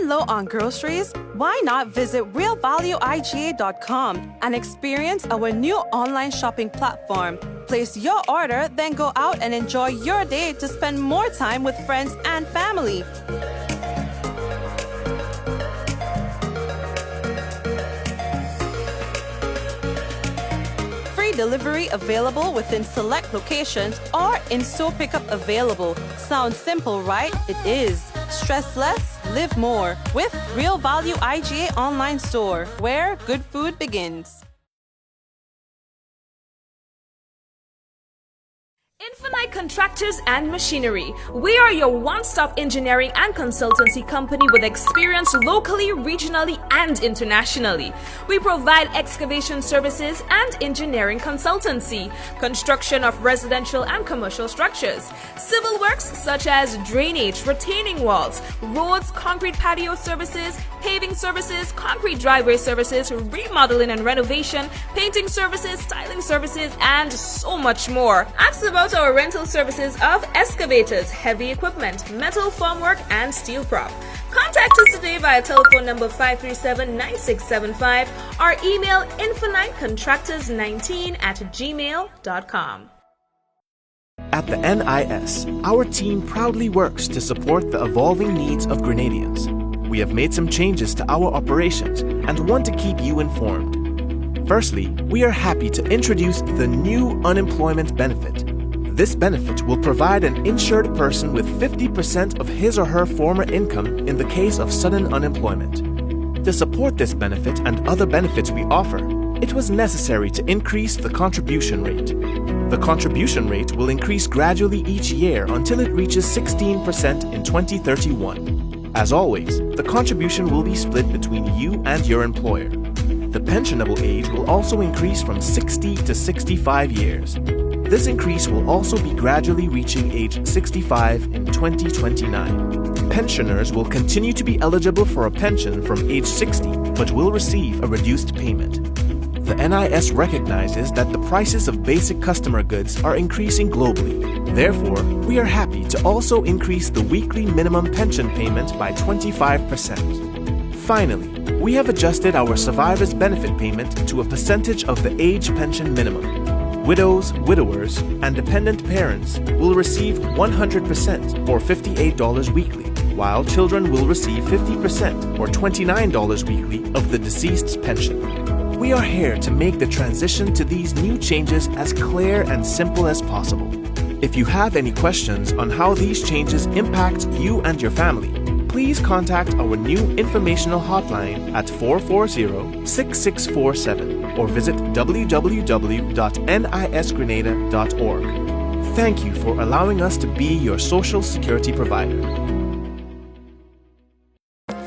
low on groceries? Why not visit realvalueiga.com and experience our new online shopping platform? Place your order, then go out and enjoy your day to spend more time with friends and family. Free delivery available within select locations or in-store pickup available. Sounds simple, right? It is. Stress less, live more with Real Value IGA online store, where good food begins. Infinite Contractors and Machinery. We are your one-stop engineering and consultancy company with experience locally, regionally, and internationally. We provide excavation services and engineering consultancy, construction of residential and commercial structures, civil works such as drainage, retaining walls, roads, concrete patio services, paving services, concrete driveway services, remodeling and renovation, painting services, styling services, and so much more. Ask about our rental services of excavators, heavy equipment, metal formwork, and steel prop. Contact us today via telephone number 537-9675 or email infinitecontractors19@gmail.com. At the NIS, our team proudly works to support the evolving needs of Grenadians. We have made some changes to our operations and want to keep you informed. Firstly, we are happy to introduce the new unemployment benefit. This benefit will provide an insured person with 50% of his or her former income in the case of sudden unemployment. To support this benefit and other benefits we offer, it was necessary to increase the contribution rate. The contribution rate will increase gradually each year until it reaches 16% in 2031. As always, the contribution will be split between you and your employer. The pensionable age will also increase from 60 to 65 years. This increase will also be gradually reaching age 65 in 2029. Pensioners will continue to be eligible for a pension from age 60, but will receive a reduced payment. The NIS recognizes that the prices of basic customer goods are increasing globally. Therefore, we are happy to also increase the weekly minimum pension payment by 25%. Finally, we have adjusted our survivors' benefit payment to a percentage of the age pension minimum. Widows, widowers, and dependent parents will receive 100% or $58 weekly, while children will receive 50% or $29 weekly of the deceased's pension. We are here to make the transition to these new changes as clear and simple as possible. If you have any questions on how these changes impact you and your family, please contact our new informational hotline at 440-6647 or visit www.nisgrenada.org. Thank you for allowing us to be your social security provider.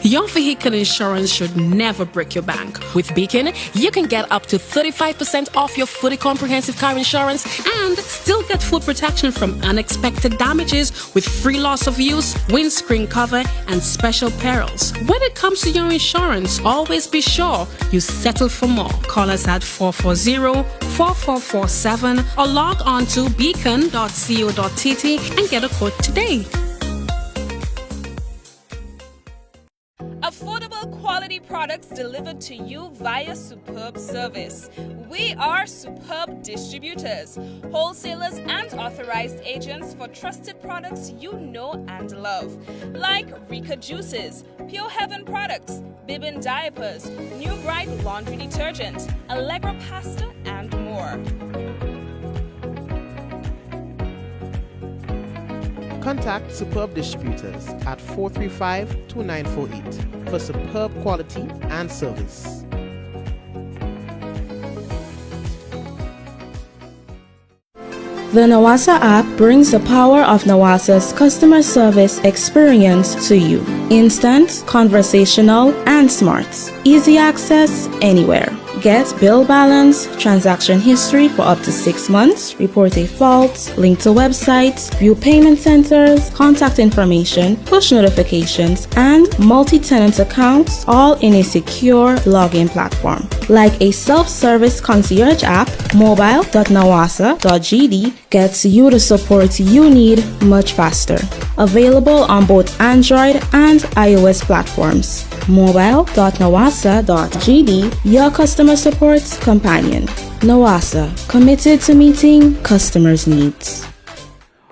Your vehicle insurance should never break your bank. With Beacon, you can get up to 35% off your fully comprehensive car insurance and still get full protection from unexpected damages with free loss of use, windscreen cover, and special perils. When it comes to your insurance, always be sure you settle for more. Call us at 440-4447 or log on to beacon.co.tt and get a quote today. Affordable quality products delivered to you via Superb Service. We are Superb Distributors, wholesalers and authorized agents for trusted products you know and love, like Rika Juices, Pure Heaven products, Bibbin diapers, New Bright laundry detergent, Allegra pasta, and more. Contact Superb Distributors at 435-2948 for superb quality and service. The Nawasa app brings the power of Nawasa's customer service experience to you. Instant, conversational, and smart. Easy access anywhere. Get bill balance, transaction history for up to 6 months, report a fault, link to websites, view payment centers, contact information, push notifications, and multi-tenant accounts, all in a secure login platform. like a self-service concierge app, mobile.nawasa.gd gets you the support you need much faster. Available on both Android and iOS platforms. mobile.nawasa.gd, your customer support companion. Nawasa, committed to meeting customers' needs.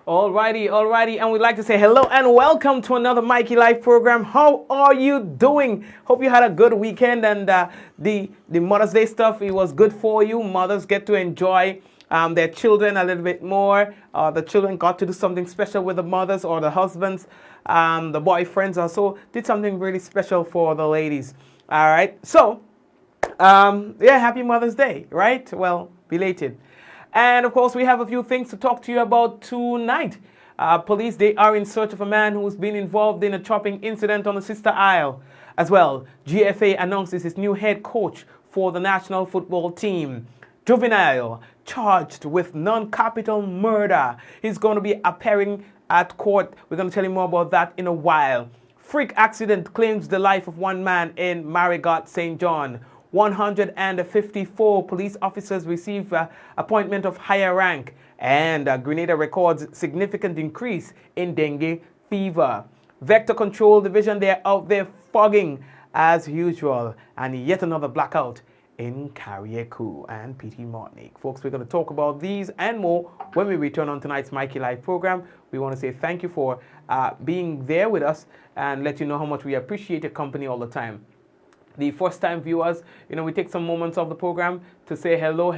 Alrighty, and we'd like to say hello and welcome to another Mikey Live program. How are you doing? Hope you had a good weekend, and the Mother's Day stuff, it was good for you. Mothers get to enjoy their children a little bit more. The children got to do something special with the mothers or the husbands. The boyfriends also did something really special for the ladies. All right, so happy Mother's Day, right? Well, belated. And of course, we have a few things to talk to you about tonight. Police, they are in search of a man who's been involved in a chopping incident on the Sister Isle. As well, GFA announces his new head coach for the national football team. Juvenile, charged with non-capital murder. He's going to be appearing at court. We're going to tell you more about that in a while. Freak accident claims the life of one man in Marigot, St. John. 154 police officers receive appointment of higher rank, and Grenada records significant increase in dengue fever. Vector Control Division, they're out there fogging as usual, and yet another blackout in Carriacou and PT Martinique. Folks, we're going to talk about these and more when we return on tonight's Mikey Live program. We want to say thank you for being there with us and let you know how much we appreciate your company all the time. The first-time viewers, we take some moments of the program to say hello.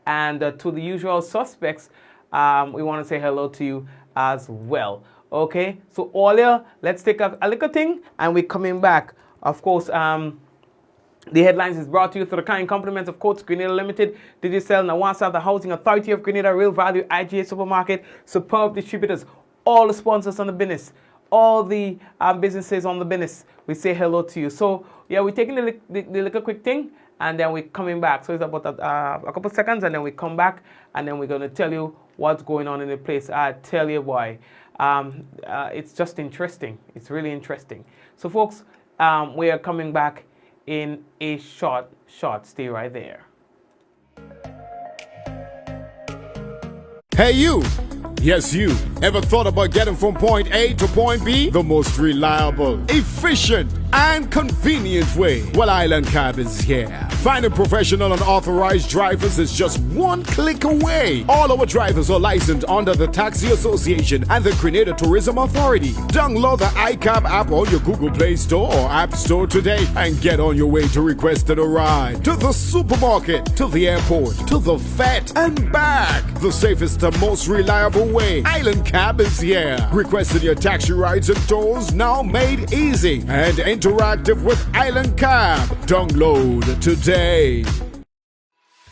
And to the usual suspects, we want to say hello to you as well. Okay, so earlier, let's take a little thing, and we're coming back. Of course, the headlines is brought to you through the kind compliments of Coats Grenada Limited, Digicel, Nawasa, the Housing Authority of Grenada, Real Value, IGA Supermarket, Superb Distributors, all the sponsors on the business. All the businesses on the business, we say hello to you. So, yeah, we're taking the little quick thing, and then we're coming back. So it's about a couple seconds, and then we come back, and then we're going to tell you what's going on in the place. I tell you why. It's just interesting. It's really interesting. So, folks, we are coming back in a short. Stay right there. Hey, you! Yes, you. Ever thought about getting from point A to point B? The most reliable, efficient, and convenient way? Well, Island Cab is here. Finding professional and authorized drivers is just one click away. All our drivers are licensed under the Taxi Association and the Grenada Tourism Authority. Download the iCab app on your Google Play Store or App Store today and get on your way to requesting a ride. To the supermarket, to the airport, to the vet, and back. The safest and most reliable way. Island Cab is here. Requesting your taxi rides and tours now made easy and interactive with Island Cab. Download today.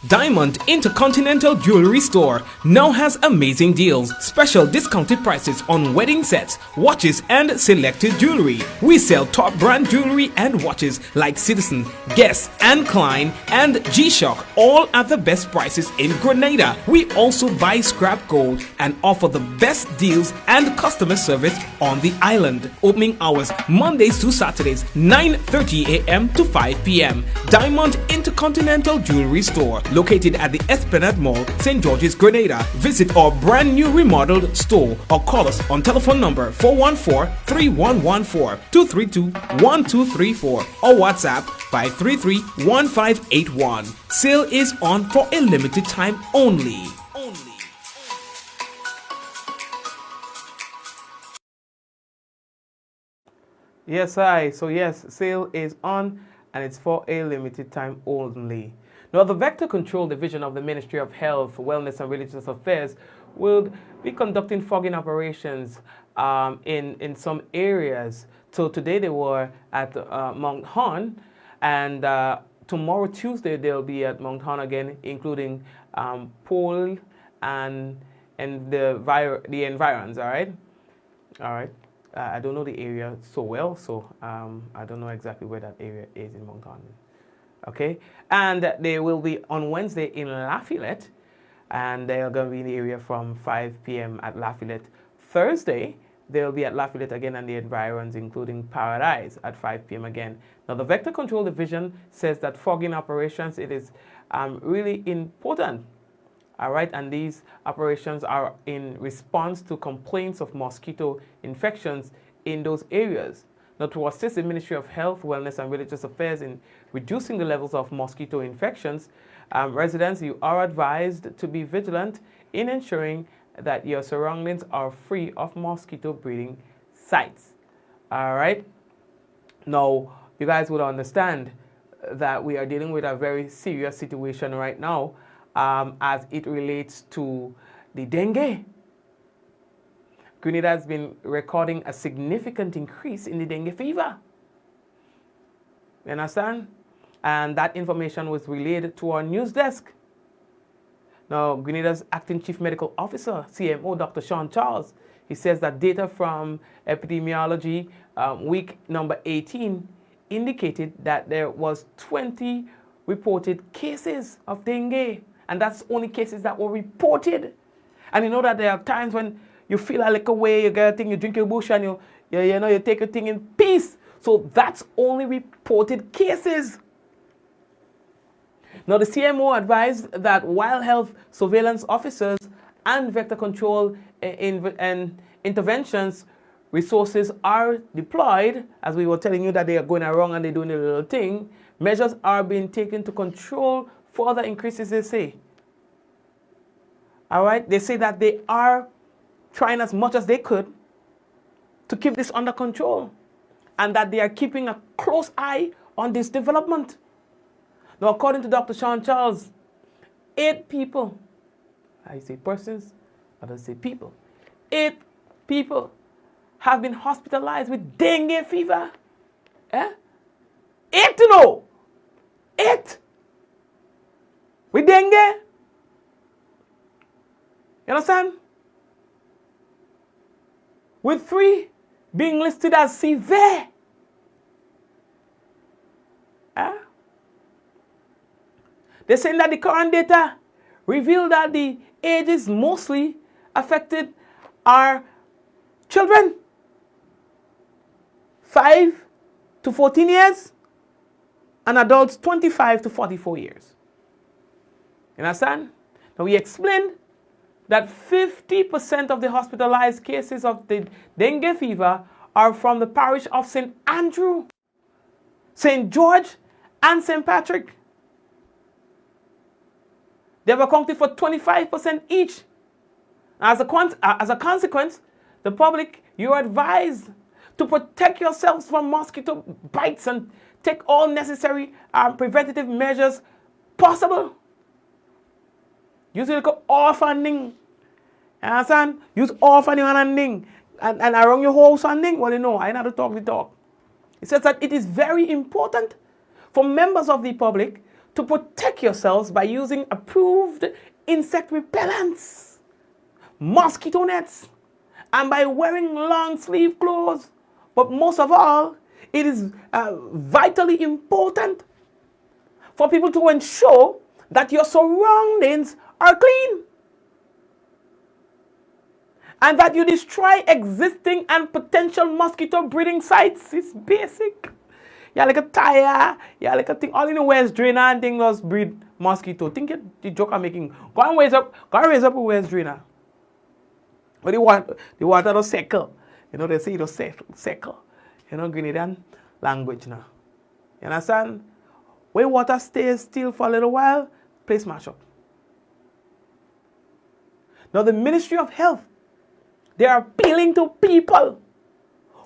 Diamond Intercontinental Jewelry Store now has amazing deals, special discounted prices on wedding sets, watches, and selected jewelry. We sell top brand jewelry and watches like Citizen, Guess, and Klein, and G-Shock, all at the best prices in Grenada. We also buy scrap gold and offer the best deals and customer service on the island. Opening hours Mondays to Saturdays, 9:30 a.m. to 5 p.m. Diamond Intercontinental Jewelry Store, located at the Esplanade Mall, St. George's, Grenada. Visit our brand new remodeled store or call us on telephone number 414-3114, 232-1234 or WhatsApp 533-1581. Sale is on for a limited time only. Yes, sale is on, and it's for a limited time only. Now, the Vector Control Division of the Ministry of Health, Wellness and Religious Affairs will be conducting fogging operations in some areas. So today they were at Mount Horn, and tomorrow, Tuesday, they'll be at Mount Horn again, including Pole and the environs, all right? All right. I don't know the area so well, so I don't know exactly where that area is in Mount Horn. Okay, and they will be on Wednesday in Lafayette, and they are going to be in the area from 5 p.m. at Lafayette. Thursday, they'll be at Lafayette again and the environs, including Paradise at 5 p.m. again. Now, the Vector Control Division says that fogging operations, it is really important. All right, and these operations are in response to complaints of mosquito infections in those areas. Now, to assist the Ministry of Health, Wellness and Religious Affairs in reducing the levels of mosquito infections, residents, you are advised to be vigilant in ensuring that your surroundings are free of mosquito breeding sites. All right. Now, you guys would understand that we are dealing with a very serious situation right now as it relates to the dengue. Grenada has been recording a significant increase in the dengue fever. You understand? And that information was relayed to our news desk. Now, Grenada's acting chief medical officer, CMO, Dr. Sean Charles, he says that data from epidemiology week number 18 indicated that there was 20 reported cases of dengue. And that's only cases that were reported. And you know that there are times when you feel a little way, you get a thing, you drink your bush and you take your thing in peace. So that's only reported cases. Now, the CMO advised that wild health surveillance officers and vector control and interventions resources are deployed, as we were telling you that they are going around and they're doing a little thing. Measures are being taken to control further increases, they say. All right, they say that they are trying as much as they could to keep this under control and that they are keeping a close eye on this development. Now, according to Dr. Sean Charles, 8 people, I say persons, others say people, 8 people have been hospitalized with dengue fever. 8 to know. 8 with dengue. You understand? With 3 being listed as severe. They're saying that the current data reveal that the ages mostly affected are children, 5 to 14 years, and adults 25 to 44 years. You understand? Now, we explained that 50% of the hospitalized cases of the dengue fever are from the parish of St. Andrew, St. George, and St. Patrick. They have accounted for 25% each. As a consequence, the public, you are advised to protect yourselves from mosquito bites and take all necessary preventative measures possible. Use it like orphaning. You understand? Use orphaning and ending. And around your house and ending. Well, you know, I know how to talk the talk. It says that it is very important for members of the public to protect yourselves by using approved insect repellents, mosquito nets, and by wearing long sleeve clothes. But most of all, it is vitally important for people to ensure that your surroundings are clean and that you destroy existing and potential mosquito breeding sites. It's basic. Yeah, like a tire, yeah, like a thing. All in the West drainer and thing does breed mosquito. Think the joke I'm making. Go and raise up a West drainer. But the water does settle. You know, they say it does settle. You know, Grenadian language now. You understand? When water stays still for a little while, place mash up. Now, the Ministry of Health, they are appealing to people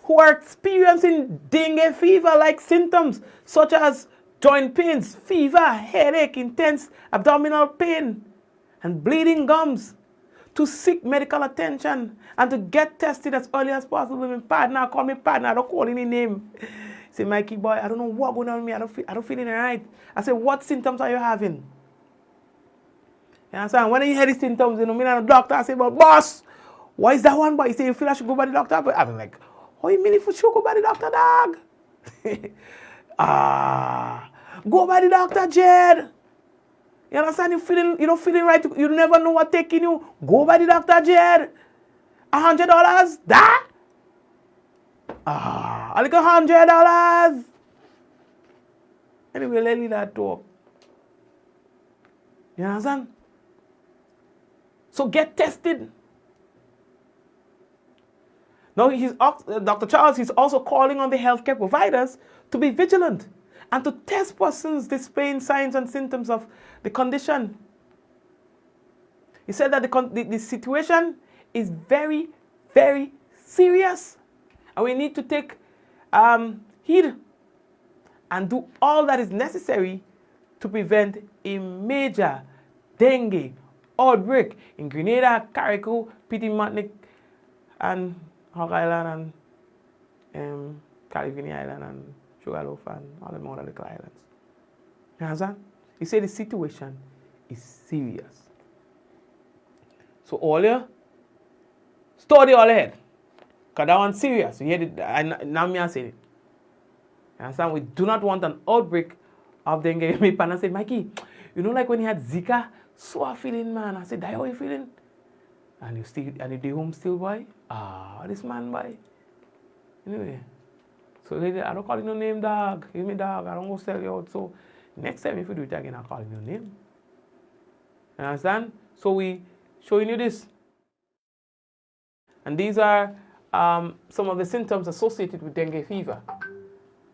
who are experiencing dengue fever-like symptoms such as joint pains, fever, headache, intense abdominal pain, and bleeding gums to seek medical attention and to get tested as early as possible. My partner, call me partner, I don't call any name. Say, Mikey boy, I don't know what's going on with me, I don't feel it right. I say, what symptoms are you having? You understand? When you hear the symptoms, you know, me and the doctor, I say, but boss, what is that one? But you say, you feel I should go by the doctor? But I'm like, oh, you mean if you should go by the doctor, dog? Go by the doctor, Jed. You understand? You don't feeling right. You never know what taking you. Go by the doctor, Jed. $100? That? A little $100. Anyway, let's leave that talk. You understand? So get tested. Now, Dr. Charles, he's also calling on the healthcare providers to be vigilant and to test persons displaying signs and symptoms of the condition. He said that the situation is very, very serious. And we need to take heed and do all that is necessary to prevent a major dengue outbreak in Grenada, Carriacou, Martinique, and Hog Island, and California Island, and Sugarloaf, and all the other little islands. You understand? He said the situation is serious. So all you study all ahead. Because that one's serious. You hear it? Now me I say it. You understand? We do not want an outbreak of dengue. My partner said, Mikey, you know, like when he had Zika, so I feeling, man. I said, how you feeling? And you stay home still, boy? This man, boy. Anyway. So I don't call you no name, dog. Give me dog. I don't go sell you out. So next time if you do it again, I'll call you no name. You understand? So we showing you this. And these are some of the symptoms associated with dengue fever.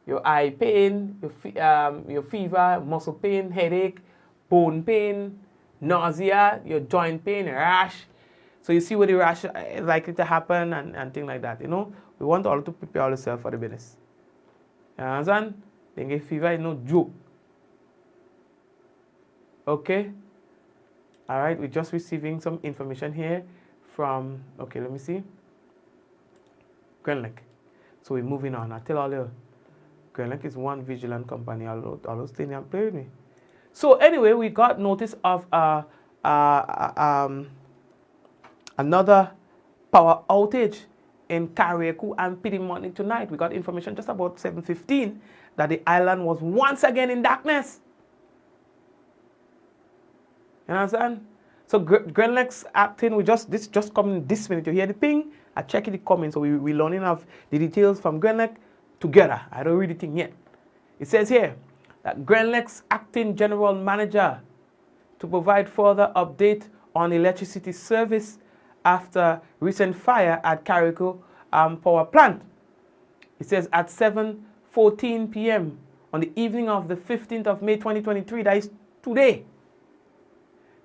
Your eye pain, your fever, muscle pain, headache, bone pain, nausea, your joint pain, rash. So you see where the rash is likely to happen and things like that. You know, we want all to prepare ourselves for the business. You understand? Dengue fever is no joke. Okay? All right, we're just receiving some information here from, okay, let me see. Grenada. So we're moving on. I tell all you, Grenada is one vigilant company. I'll stay there and play with me. So anyway, we got notice of another power outage in Carriacou and Martinique tonight. We got information just about 7:15 that the island was once again in darkness. You understand? So Grenada's acting, this just coming this minute. You hear the ping? I check it coming. So we're learning of the details from Grenada together. I don't read the thing yet. It says here that Grenada's acting general manager to provide further update on electricity service after recent fire at Carriacou power plant. It says at 7:14 p.m. on the evening of the 15th of May 2023, that is today,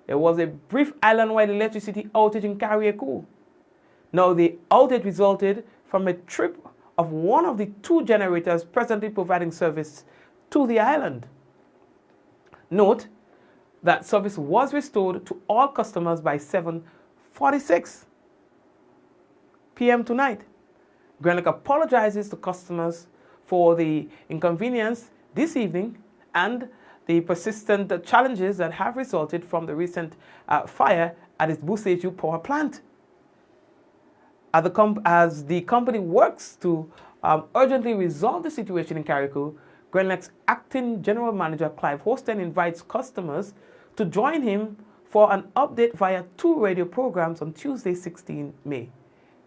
there was a brief island-wide electricity outage in Carriacou. Now, the outage resulted from a trip of one of the two generators presently providing service to the island. Note that service was restored to all customers by 7:46 p.m. tonight. Grenada apologizes to customers for the inconvenience this evening and the persistent challenges that have resulted from the recent fire at its Busseju power plant. As the company works to urgently resolve the situation in Carriacou, Grenada's acting general manager Clive Houston invites customers to join him for an update via two radio programs on Tuesday, 16 May.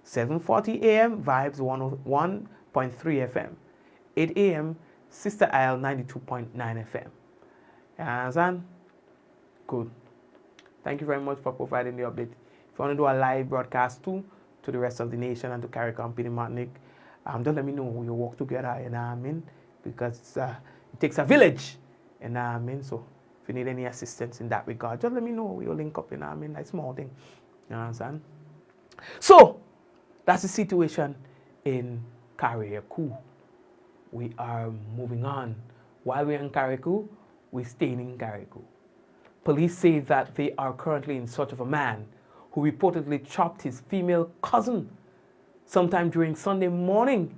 7:40 a.m. Vibes 101.3 FM. 8 a.m. Sister Isle 92.9 FM. Understand? Good. Thank you very much for providing the update. If you want to do a live broadcast too, to the rest of the nation and to Carriacou and Martinique, just let me know. We work together, you know what I mean? Because it takes a village, you know what I mean? So if you need any assistance in that regard, just let me know. We'll link up, you know what I mean? That's small thing. You understand? So that's the situation in Carriacou. We are moving on. While we're in Carriacou, we're staying in Carriacou. Police say that they are currently in search of a man who reportedly chopped his female cousin sometime during Sunday morning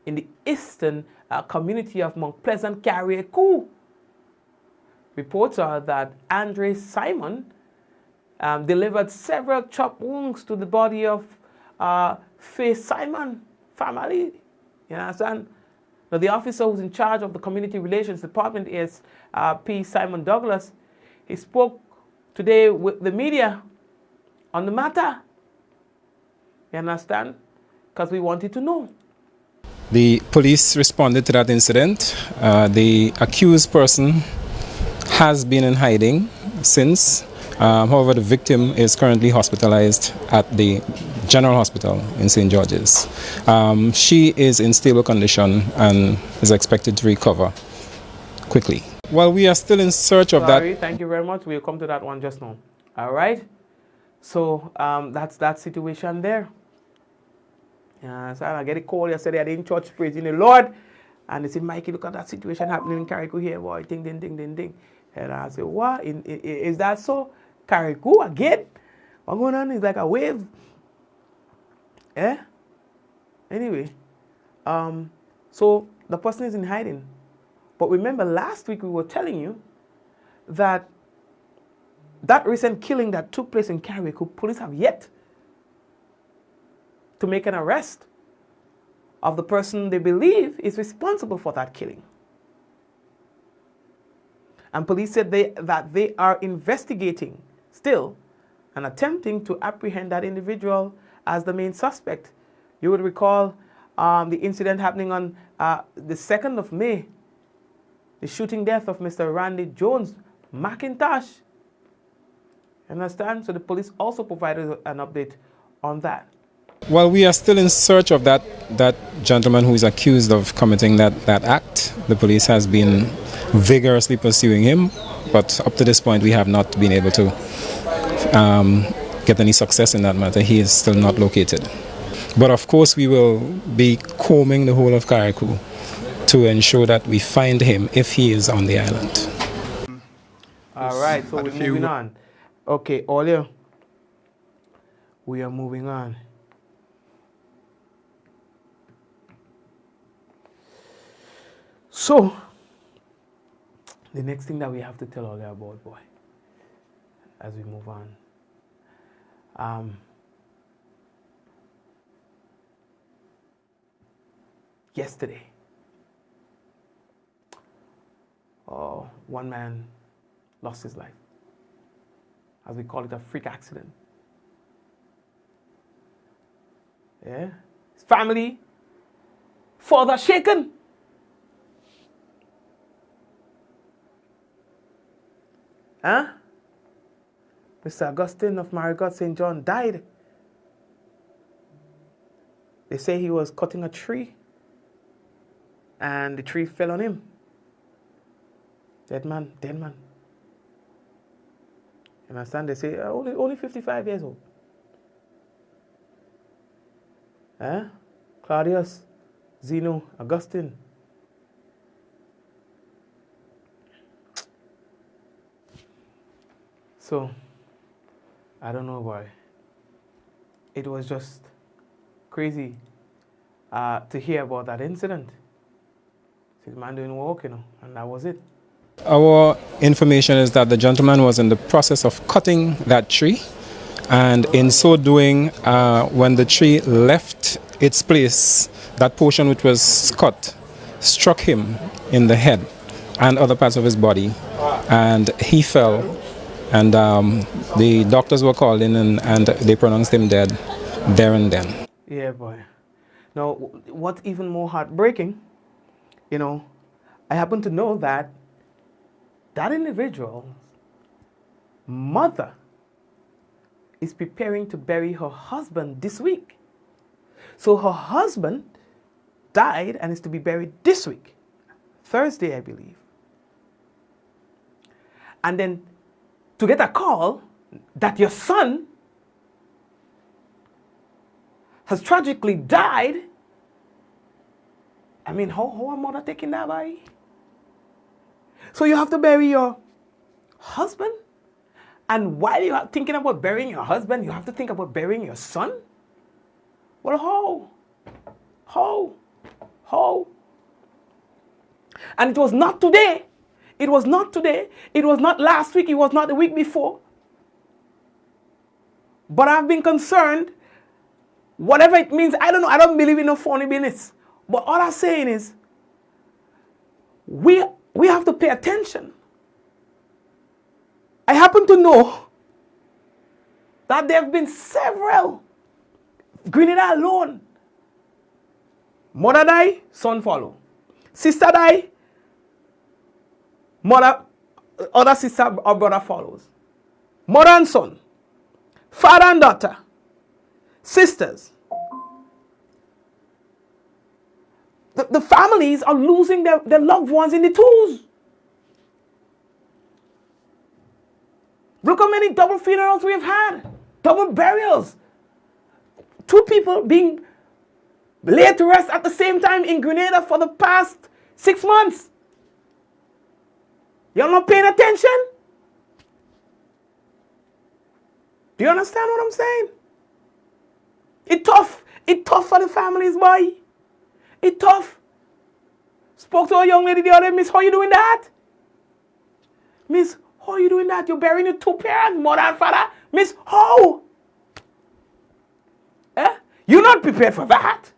in the eastern community of Mount Pleasant, Carriacou. Reports are that Andre Simon delivered several chop wounds to the body of Faye Simon family. You understand? Now, the officer who's in charge of the Community Relations Department is P. Simon Douglas. He spoke today with the media on the matter. You understand? Because we wanted to know. The police responded to that incident. The accused person has been in hiding since. However, the victim is currently hospitalized at the General Hospital in St. George's. She is in stable condition and is expected to recover quickly. Well, we are still in search of that. Thank you very much. We'll come to that one just now. All right. So that's that situation there. So I get a call yesterday. I did in church praising the Lord, and they said, "Mikey, look at that situation happening in Carriacou here, boy. Ding, ding, ding, ding, ding." And I said, "What? Is that so? Carriacou again? What's going on? It's like a wave." Anyway, so the person is in hiding. But remember, last week we were telling you that recent killing that took place in Carriacou, police have yet to make an arrest of the person they believe is responsible for that killing. And police said that they are investigating still and attempting to apprehend that individual as the main suspect. You would recall the incident happening on the 2nd of May, the shooting death of Mr. Randy Jones McIntosh. Understand? So the police also provided an update on that. Well, we are still in search of that gentleman who is accused of committing that act. The police has been vigorously pursuing him, but up to this point we have not been able to get any success in that matter. He is still not located. But of course we will be combing the whole of Carriacou to ensure that we find him if he is on the island. All right, so we're moving on. Okay, Olia, we are moving on. So, the next thing that we have to tell Olia about, boy, as we move on. Yesterday, one man lost his life. As we call it, a freak accident. Yeah? His family, further shaken. Mr. Augustine of Marigot, St. John, died. They say he was cutting a tree and the tree fell on him. Dead man. You understand? They say only 55 years old. Claudius, Zeno, Augustine. So, I don't know why. It was just crazy to hear about that incident. See the man doing work, and that was it. Our information is that the gentleman was in the process of cutting that tree, and in so doing, when the tree left its place, that portion which was cut struck him in the head and other parts of his body, and he fell. And the doctors were called in and they pronounced him dead there and then. Yeah, boy. Now, what's even more heartbreaking, I happen to know that individual's mother is preparing to bury her husband this week. So her husband died and is to be buried this week, Thursday, I believe. And then to get a call that your son has tragically died, I mean, how a mother taking that by? So you have to bury your husband? And while you are thinking about burying your husband, you have to think about burying your son? Well, how? And it was not today. It was not today. It was not last week. It was not the week before. But I've been concerned, whatever it means. I don't know. I don't believe in no phony business. But all I'm saying is, we have to pay attention. I happen to know that there have been several, Grenada alone, Mother die, son follow. Sister die, mother, other sister or brother follows. Mother and son, father and daughter, sisters. The families are losing their loved ones in the twos. Look how many double funerals we have had, double burials. 2 people being laid to rest at the same time in Grenada for the past 6 months. Y'all not paying attention? Do you understand what I'm saying? It's tough. It's tough for the families, boy. It's tough. Spoke to a young lady the other day, Miss, how you doing that? Miss, how you doing that? You're burying your 2 parents, mother and father. Miss, how? Eh? You're not prepared for that.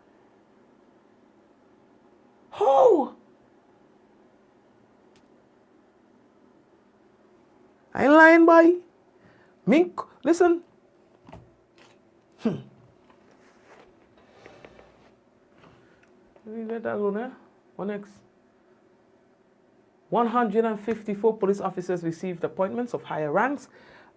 How? I ain't lying, boy. Mink, listen. Let that alone, eh? What next? 154 police officers received appointments of higher ranks.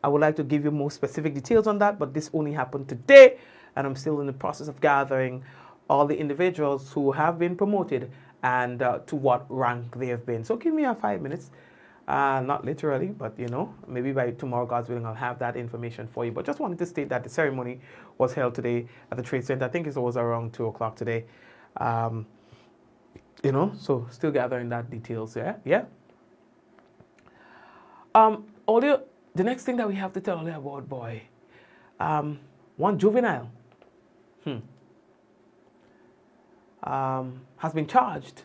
I would like to give you more specific details on that, but this only happened today, and I'm still in the process of gathering all the individuals who have been promoted and to what rank they have been. So give me 5 minutes. Not literally, but maybe by tomorrow, God's willing, I'll have that information for you. But just wanted to state that the ceremony was held today at the Trade Center. I think it was around 2 o'clock today. So still gathering that details. Yeah. Audio. The next thing that we have to tell you about, boy, one juvenile has been charged,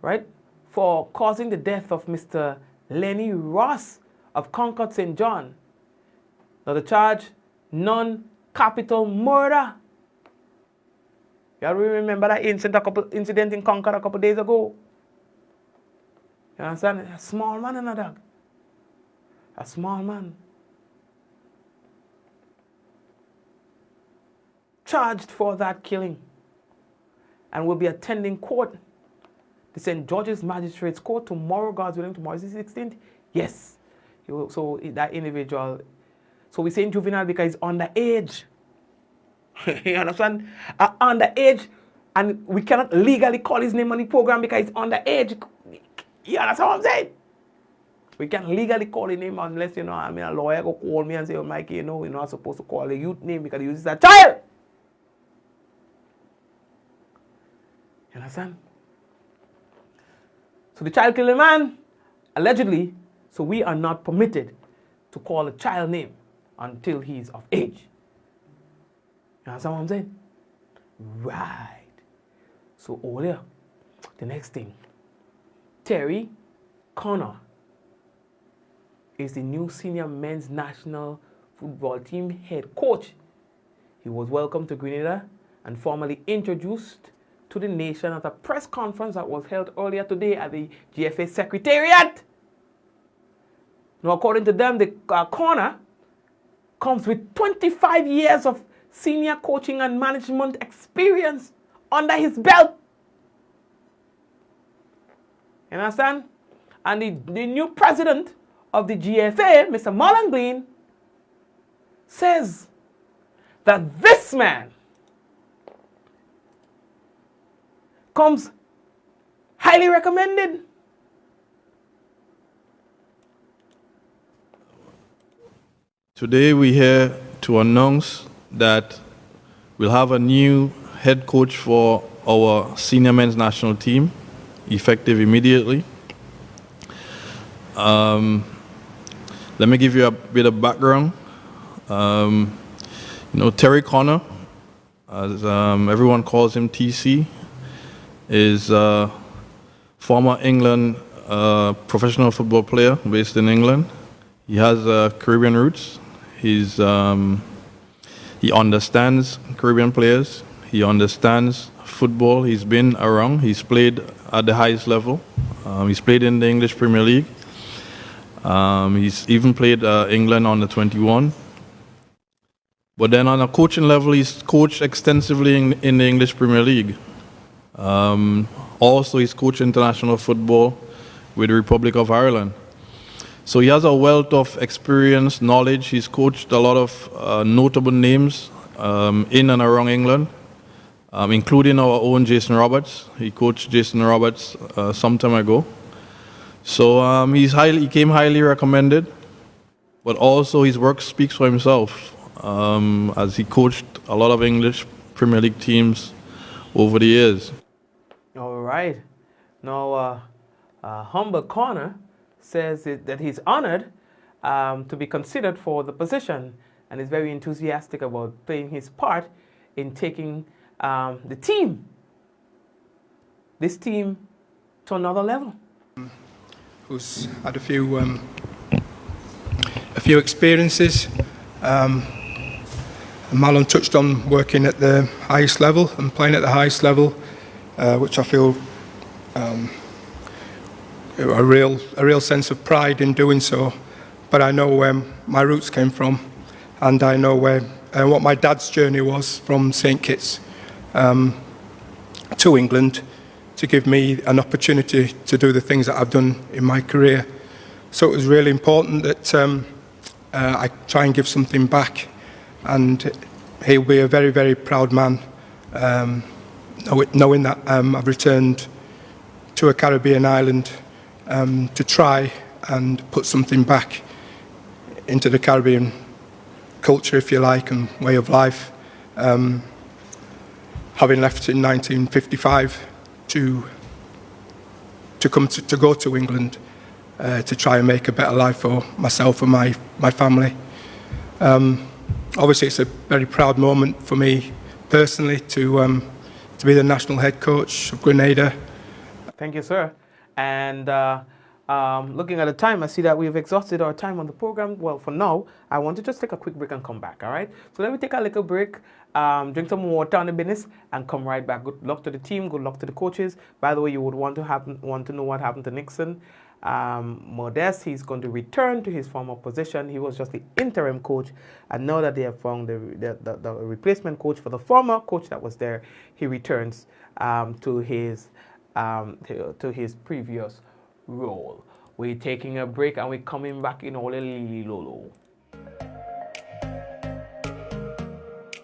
right, for causing the death of Mr. Lenny Ross of Concord St. John. Now the charge, non-capital murder. You remember that incident in Concord a couple days ago? You understand? A small man in a dog. A small man. Charged for that killing. And will be attending court. The St. George's Magistrates Court tomorrow, God's willing. Tomorrow is the 16th? Yes. So that individual. So we're saying juvenile because he's underage. You understand? Underage. And we cannot legally call his name on the program because he's underage. You understand what I'm saying? We can't legally call his name unless, a lawyer go call me and say, oh, Mikey, we're not supposed to call a youth name because he uses a child. You understand? So the child killed a man, allegedly, so we are not permitted to call a child name until he is of age. You understand what I'm saying? Right. So, earlier, the next thing. Terry Connor is the new senior men's national football team head coach. He was welcomed to Grenada and formally introduced to the nation at a press conference that was held earlier today at the GFA Secretariat. Now, according to them, the Connor comes with 25 years of senior coaching and management experience under his belt. You understand? And the new president of the GFA, Mr. Mullen, says that this man comes highly recommended. Today we're here to announce that we'll have a new head coach for our senior men's national team, effective immediately. Let me give you a bit of background. Terry Connor, as everyone calls him TC, is a former England professional football player based in England. He has Caribbean roots. He understands Caribbean players. He understands football. He's been around. He's played at the highest level. He's played in the English Premier League. He's even played England under 21. But then on a coaching level, he's coached extensively in the English Premier League. Also, he's coached international football with the Republic of Ireland. So he has a wealth of experience, knowledge. He's coached a lot of notable names in and around England, including our own Jason Roberts. He coached Jason Roberts some time ago. So he came highly recommended, but also his work speaks for himself, as he coached a lot of English Premier League teams over the years. All right. Now, Humble Corner says that he's honored to be considered for the position and is very enthusiastic about playing his part in taking this team to another level. Who's had a few experiences. Marlon touched on working at the highest level and playing at the highest level, which I feel a real sense of pride in doing so. But I know where my roots came from, and I know what my dad's journey was from St Kitts to England to give me an opportunity to do the things that I've done in my career. So it was really important that I try and give something back, and he'll be a very, very proud man, knowing that I've returned to a Caribbean island to try and put something back into the Caribbean culture, if you like, and way of life. Having left in 1955 to go to England to try and make a better life for myself and my family. Obviously, it's a very proud moment for me personally to be the national head coach of Grenada. Thank you, sir. And looking at the time, I see that we've exhausted our time on the program. Well, for now, I want to just take a quick break and come back, all right? So let me take a little break, drink some water on the business, and come right back. Good luck to the team. Good luck to the coaches. By the way, you would want to know what happened to Nixon. Modeste, he's going to return to his former position. He was just the interim coach, and now that they have found the replacement coach for the former coach that was there, he returns to his previous role. We're taking a break and we're coming back in all Lili Lolo.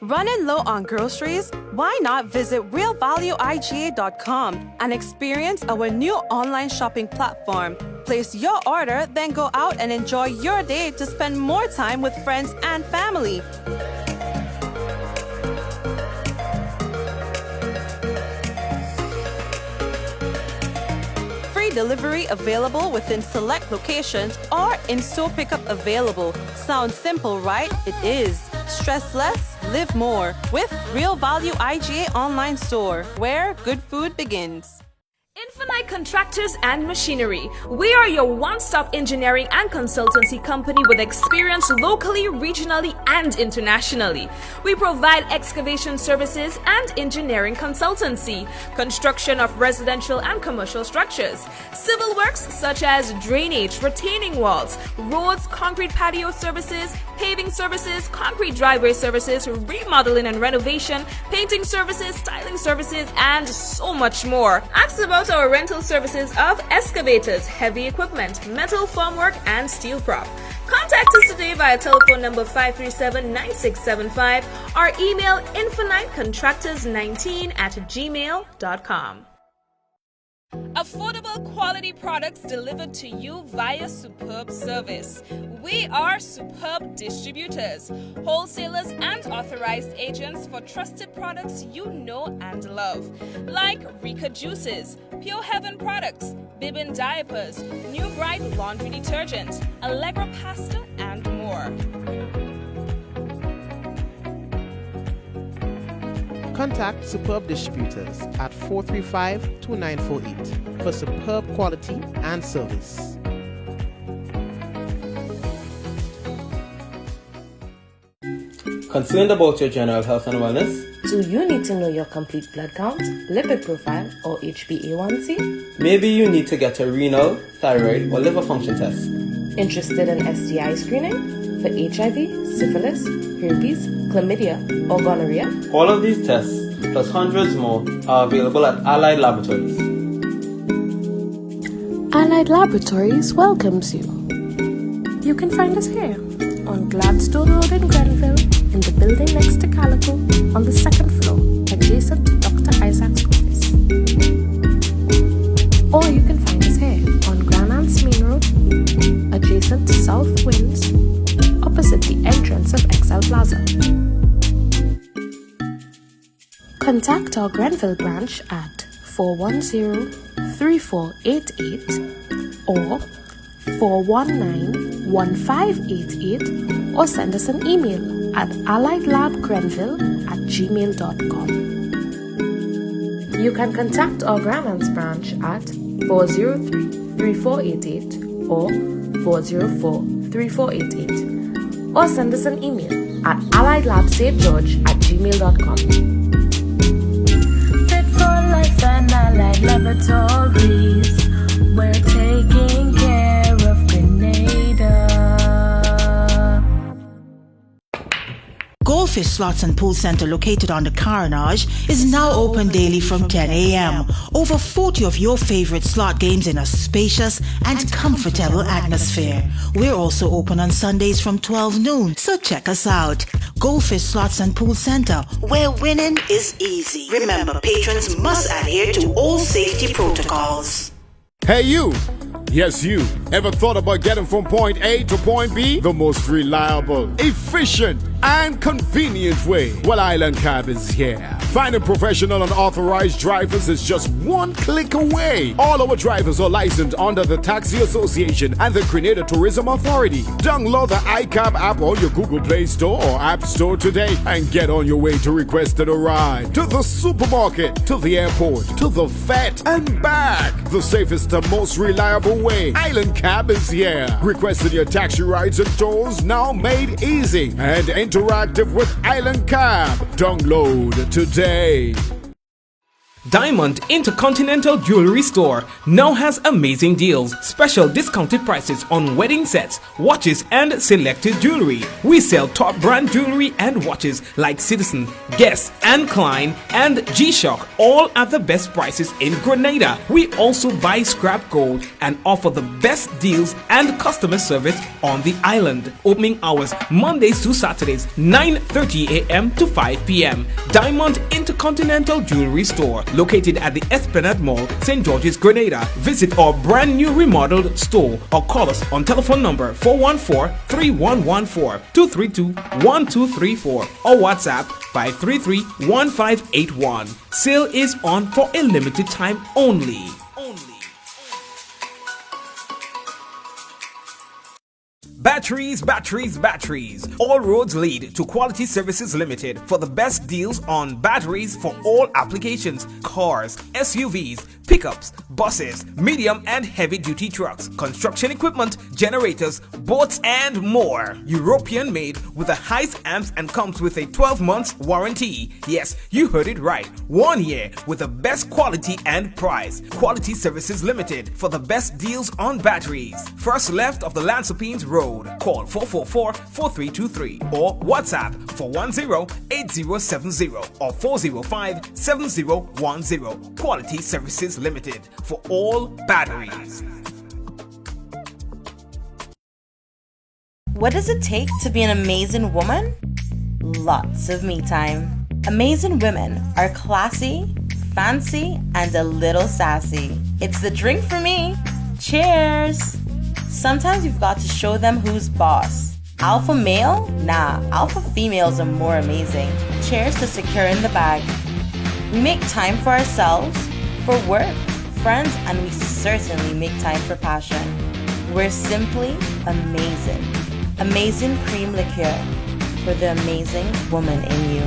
Running low on groceries? Why not visit realvalueiga.com and experience our new online shopping platform? Place your order, then go out and enjoy your day to spend more time with friends and family. Free delivery available within select locations or in-store pickup available. Sounds simple, right? It is. Stress less, live more with Real Value IGA online store, where good food begins. Infinite Contractors and Machinery. We are your one-stop engineering and consultancy company with experience locally, regionally, and internationally. We provide excavation services and engineering consultancy, construction of residential and commercial structures, civil works such as drainage, retaining walls, roads, concrete patio services, paving services, concrete driveway services, remodeling and renovation, painting services, styling services, and so much more. Ask about our rental services of excavators, heavy equipment, metal formwork, and steel prop. Contact us today via telephone number 537-9675 or email infinitecontractors19@gmail.com. Affordable quality products delivered to you via superb service. We are Superb Distributors, wholesalers and authorized agents for trusted products you know and love, like Rika Juices, Pure Heaven products, Bibbin diapers, New Bright laundry detergent, Allegra pasta, and more. Contact Superb Distributors at 435-2948 for superb quality and service. Concerned about your general health and wellness? Do you need to know your complete blood count, lipid profile, or HbA1c? Maybe you need to get a renal, thyroid, or liver function test. Interested in STI screening? for HIV, syphilis, herpes, chlamydia, or gonorrhea? All of these tests, plus hundreds more, are available at Allied Laboratories. Allied Laboratories welcomes you. You can find us here on Gladstone Road in Grenville, in the building next to Carriacou, on the second floor, adjacent to Dr. Isaac's office. Or you can find us here on Granance Main Road, adjacent to South Winds, opposite the entrance of XL Plaza. Contact our Grenville branch at 410-3488 or 419-1588, or send us an email at alliedlabgrenville@gmail.com. You can contact our Granance branch at 403-3488 or 404-3488, or send us an email at alliedlabstgeorge@gmail.com. Fit for life and Allied Laboratories, we're taking care of Grenada. Goldfish Slots and Pool Center, located on the Carriacou, is now open daily from 10 a.m. Over 40 of your favorite slot games in a spacious and comfortable atmosphere. We're also open on Sundays from 12 noon, so check us out. Goldfish Slots and Pool Center, where winning is easy. Remember, patrons must adhere to all safety protocols. Hey you! Yes, you. Ever thought about getting from point A to point B? The most reliable, efficient, and convenient way. Well, Island Cab is here. Finding professional and authorized drivers is just one click away. All our drivers are licensed under the Taxi Association and the Grenada Tourism Authority. Download the iCab app on your Google Play Store or App Store today and get on your way to requesting a ride. To the supermarket, to the airport, to the vet, and back. The safest and most reliable way. Island Cab is here. Requesting your taxi rides and tours now made easy and interactive with Island Cab. Download today. Diamond Intercontinental Jewelry Store now has amazing deals, special discounted prices on wedding sets, watches, and selected jewelry. We sell top brand jewelry and watches like Citizen, Guess, and Klein, and G-Shock, all at the best prices in Grenada. We also buy scrap gold and offer the best deals and customer service on the island. Opening hours Mondays to Saturdays, 9:30 a.m. to 5 p.m. Diamond Intercontinental Jewelry Store, located at the Esplanade Mall, St. George's, Grenada. Visit our brand new remodeled store or call us on telephone number 414-3114, 232-1234 or WhatsApp 533-1581. Sale is on for a limited time only. Batteries. All roads lead to Quality Services Limited for the best deals on batteries for all applications: cars, SUVs, pickups, buses, medium and heavy duty trucks, construction equipment, generators, boats, and more. European made with the highest amps and comes with a 12 months warranty. Yes, you heard it right. 1 year with the best quality and price. Quality Services Limited for the best deals on batteries. First left of the Lansopines Road. Call 444-4323 or WhatsApp 410-8070 or 405-7010. Quality Services Limited for all batteries. What does it take to be an amazing woman? Lots of me time. Amazing women are classy, fancy, and a little sassy. It's the drink for me. Cheers! Sometimes you've got to show them who's boss. Alpha male? Nah, alpha females are more amazing. Cheers to securing the bag. We make time for ourselves, for work, friends, and we certainly make time for passion. We're simply amazing. Amazing cream liqueur for the amazing woman in you.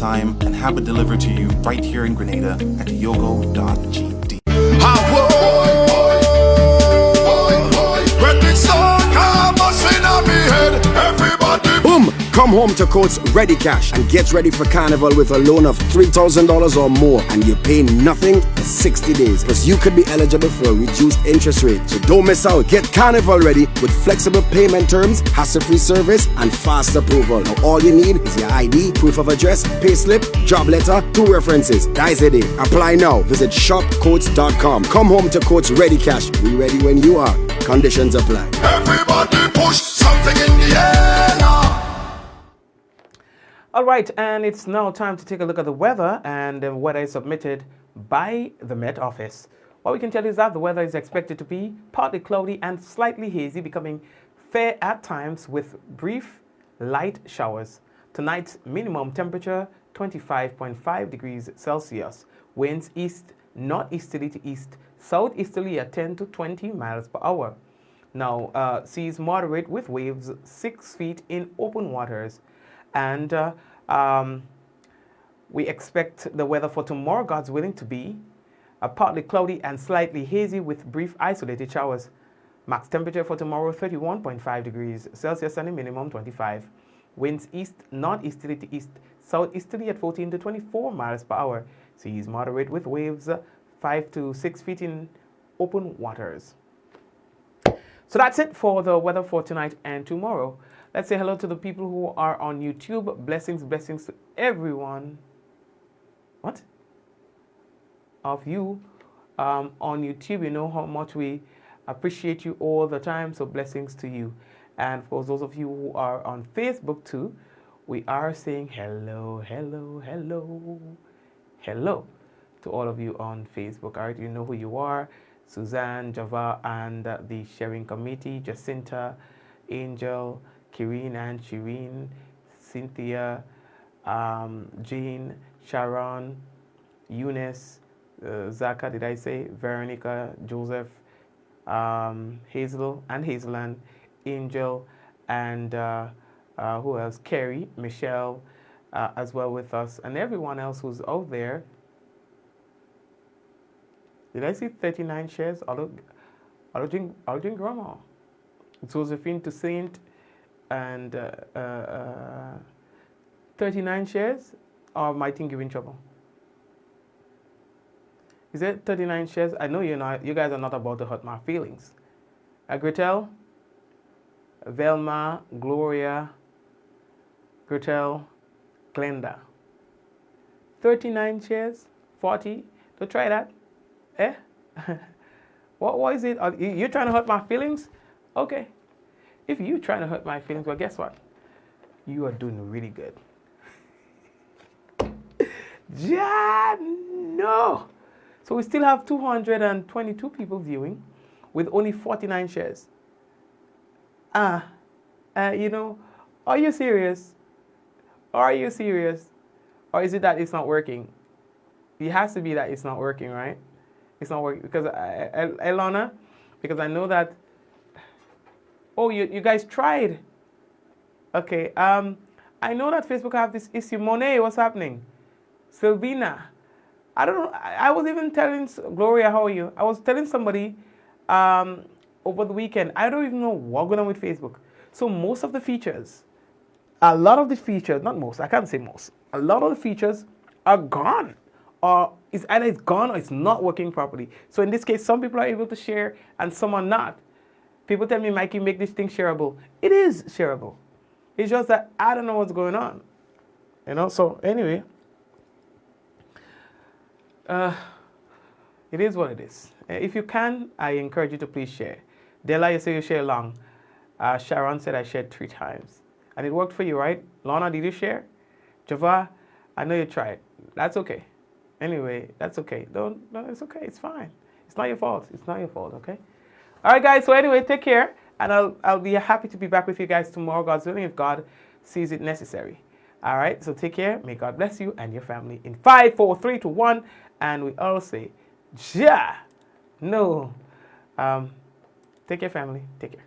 time and have it delivered to you right here in Grenada at yogo.gd. Boom! Come home to Coats Ready Cash and get ready for Carnival with a loan of $3,000 or more, and you pay nothing for 60 days. Plus, you could be eligible for a reduced interest rate. So don't miss out. Get Carnival ready with flexible payment terms, hassle-free service, and fast approval. Now, all you need is your ID, proof of address, payslip, job letter, 2 references. That's it. Apply now. Visit shopcoats.com. Come home to Coats Ready Cash. Be ready when you are. Conditions apply. Everybody push something in the air now. All right, and it's now time to take a look at the weather, and the weather is submitted by the Met Office. What we can tell you is that the weather is expected to be partly cloudy and slightly hazy, becoming fair at times with brief light showers. Tonight's minimum temperature 25.5 degrees Celsius. Winds east, northeasterly to east, southeasterly at 10 to 20 miles per hour. Now, seas moderate with waves 6 feet in open waters. And we expect the weather for tomorrow, God's willing, to be partly cloudy and slightly hazy with brief isolated showers. Max temperature for tomorrow 31.5 degrees Celsius and a minimum 25. Winds east, northeasterly to east, southeasterly at 14 to 24 miles per hour. Seas moderate with waves 5 to 6 feet in open waters. So that's it for the weather for tonight and tomorrow. Let's say hello to the people who are on YouTube. Blessings to everyone. What? Of you on YouTube. You know how much we appreciate you all the time. So blessings to you. And for those of you who are on Facebook too, we are saying hello, hello, hello, hello to all of you on Facebook. All right, you know who you are. Suzanne, Java, and the sharing committee, Jacinta, Angel, Kireen and Shireen, Cynthia, Jean, Sharon, Eunice, Zaka, did I say? Veronica, Joseph, Hazel and Hazeland, Angel, and who else? Carrie, Michelle, as well with us, and everyone else who's out there. Did I see 39 shares? Arjun Grandma. Josephine to Saint, and 39 shares, or my thing giving trouble? Is it 39 shares? I know you guys are not about to hurt my feelings. Gretel, Velma, Gloria, Gretel, Glenda. 39 shares, 40. Don't try that. Eh? What is it? You're trying to hurt my feelings? Okay. If you're trying to hurt my feelings, well, guess what? You are doing really good. Yeah, no. So we still have 222 people viewing with only 49 shares. Are you serious? Are you serious? Or is it that it's not working? It has to be that it's not working, right? It's not working because Elana, because I know that. Oh, you guys tried. Okay. I know that Facebook have this issue. Monet, what's happening? Sylvina, I don't know. I was even telling Gloria, how are you? I was telling somebody over the weekend. I don't even know what's going on with Facebook. So most of the features, a lot of the features, not most. I can't say most. A lot of the features are gone. Or it's either it's gone or it's not working properly. So in this case, some people are able to share and some are not. People tell me, Mikey, make this thing shareable. It is shareable. It's just that I don't know what's going on. So anyway, it is what it is. If you can, I encourage you to please share. Della, you say you share long. Sharon said I shared 3 times. And it worked for you, right? Lorna, did you share? Java, I know you tried. That's okay. Anyway, that's okay. No, it's okay. It's fine. It's not your fault. It's not your fault, okay? All right, guys. So anyway, take care. And I'll be happy to be back with you guys tomorrow, God's willing, if God sees it necessary. All right, so take care. May God bless you and your family in 5, 4, 3, 2, 1. And we all say, ja, no. Take care, family. Take care.